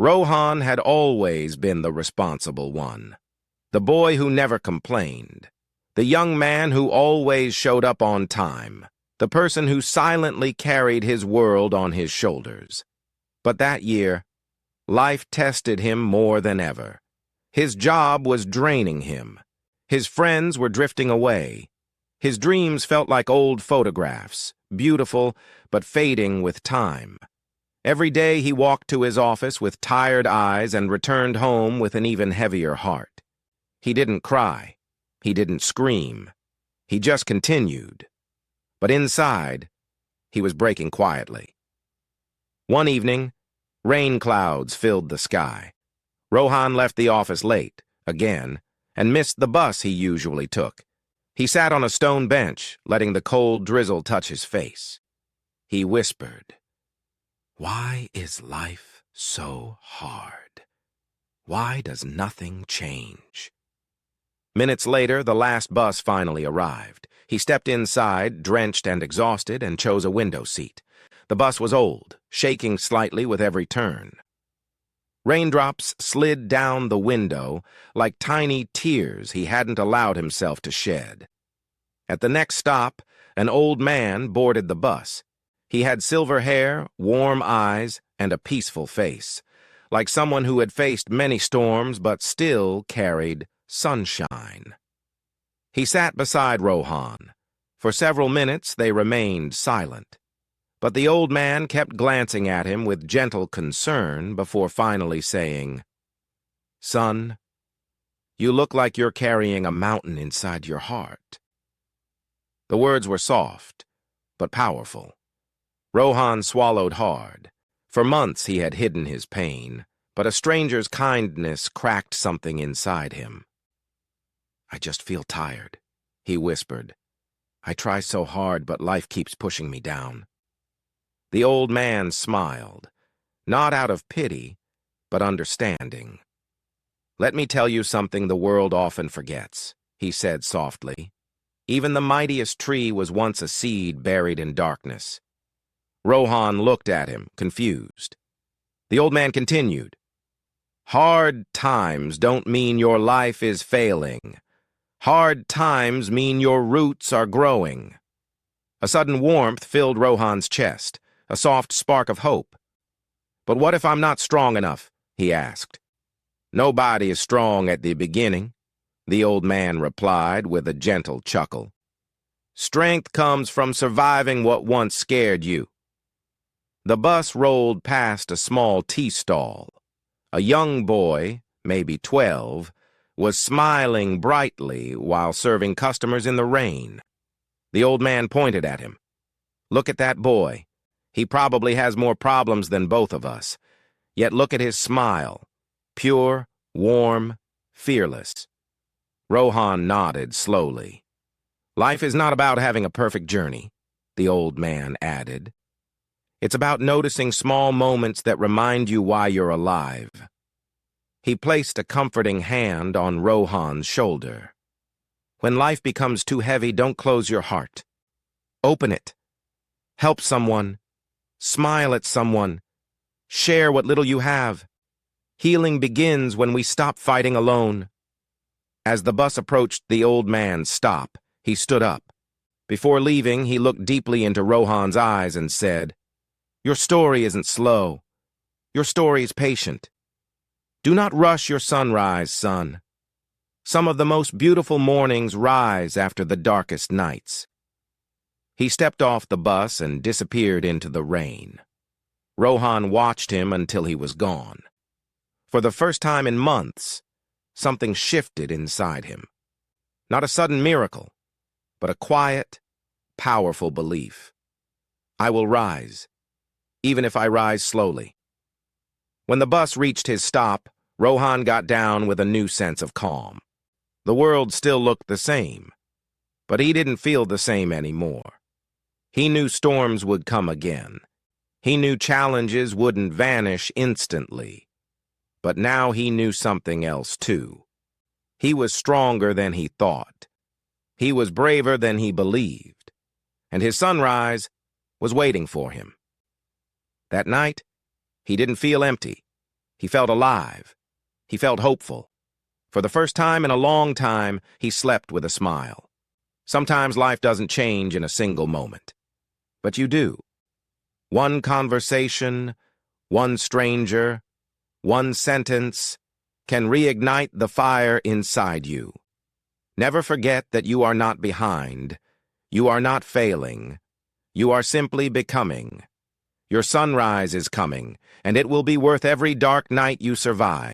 Rohan had always been the responsible one, the boy who never complained, the young man who always showed up on time, the person who silently carried his world on his shoulders. But that year, life tested him more than ever. His job was draining him. His friends were drifting away. His dreams felt like old photographs, beautiful but fading with time. Every day he walked to his office with tired eyes and returned home with an even heavier heart. He didn't cry. He didn't scream. He just continued. But inside, he was breaking quietly. One evening, rain clouds filled the sky. Rohan left the office late, again, and missed the bus he usually took. He sat on a stone bench, letting the cold drizzle touch his face. He whispered, "Why is life so hard? Why does nothing change?" Minutes later, the last bus finally arrived. He stepped inside, drenched and exhausted, and chose a window seat. The bus was old, shaking slightly with every turn. Raindrops slid down the window like tiny tears he hadn't allowed himself to shed. At the next stop, an old man boarded the bus. He had silver hair, warm eyes, and a peaceful face, like someone who had faced many storms but still carried sunshine. He sat beside Rohan. For several minutes they remained silent. But the old man kept glancing at him with gentle concern before finally saying, "Son, you look like you're carrying a mountain inside your heart." The words were soft, but powerful. Rohan swallowed hard. For months he had hidden his pain, but a stranger's kindness cracked something inside him. "I just feel tired," he whispered. "I try so hard, but life keeps pushing me down." The old man smiled, not out of pity, but understanding. "Let me tell you something the world often forgets," he said softly. "Even the mightiest tree was once a seed buried in darkness." Rohan looked at him, confused. The old man continued, "Hard times don't mean your life is failing. Hard times mean your roots are growing." A sudden warmth filled Rohan's chest, a soft spark of hope. "But what if I'm not strong enough?" he asked. "Nobody is strong at the beginning," the old man replied with a gentle chuckle. "Strength comes from surviving what once scared you." The bus rolled past a small tea stall. A young boy, maybe 12, was smiling brightly while serving customers in the rain. The old man pointed at him. "Look at that boy. He probably has more problems than both of us. Yet look at his smile. Pure, warm, fearless." Rohan nodded slowly. "Life is not about having a perfect journey," the old man added. "It's about noticing small moments that remind you why you're alive." He placed a comforting hand on Rohan's shoulder. "When life becomes too heavy, don't close your heart. Open it. Help someone. Smile at someone. Share what little you have. Healing begins when we stop fighting alone." As the bus approached the old man's stop, he stood up. Before leaving, he looked deeply into Rohan's eyes and said, "Your story isn't slow. Your story is patient. Do not rush your sunrise, son. Some of the most beautiful mornings rise after the darkest nights." He stepped off the bus and disappeared into the rain. Rohan watched him until he was gone. For the first time in months, something shifted inside him. Not a sudden miracle, but a quiet, powerful belief. I will rise, even if I rise slowly. When the bus reached his stop, Rohan got down with a new sense of calm. The world still looked the same, but he didn't feel the same anymore. He knew storms would come again. He knew challenges wouldn't vanish instantly. But now he knew something else, too. He was stronger than he thought. He was braver than he believed. And his sunrise was waiting for him. That night, he didn't feel empty. He felt alive. He felt hopeful. For the first time in a long time, he slept with a smile. Sometimes life doesn't change in a single moment. But you do. One conversation, one stranger, one sentence can reignite the fire inside you. Never forget that you are not behind. You are not failing. You are simply becoming. Your sunrise is coming, and it will be worth every dark night you survive.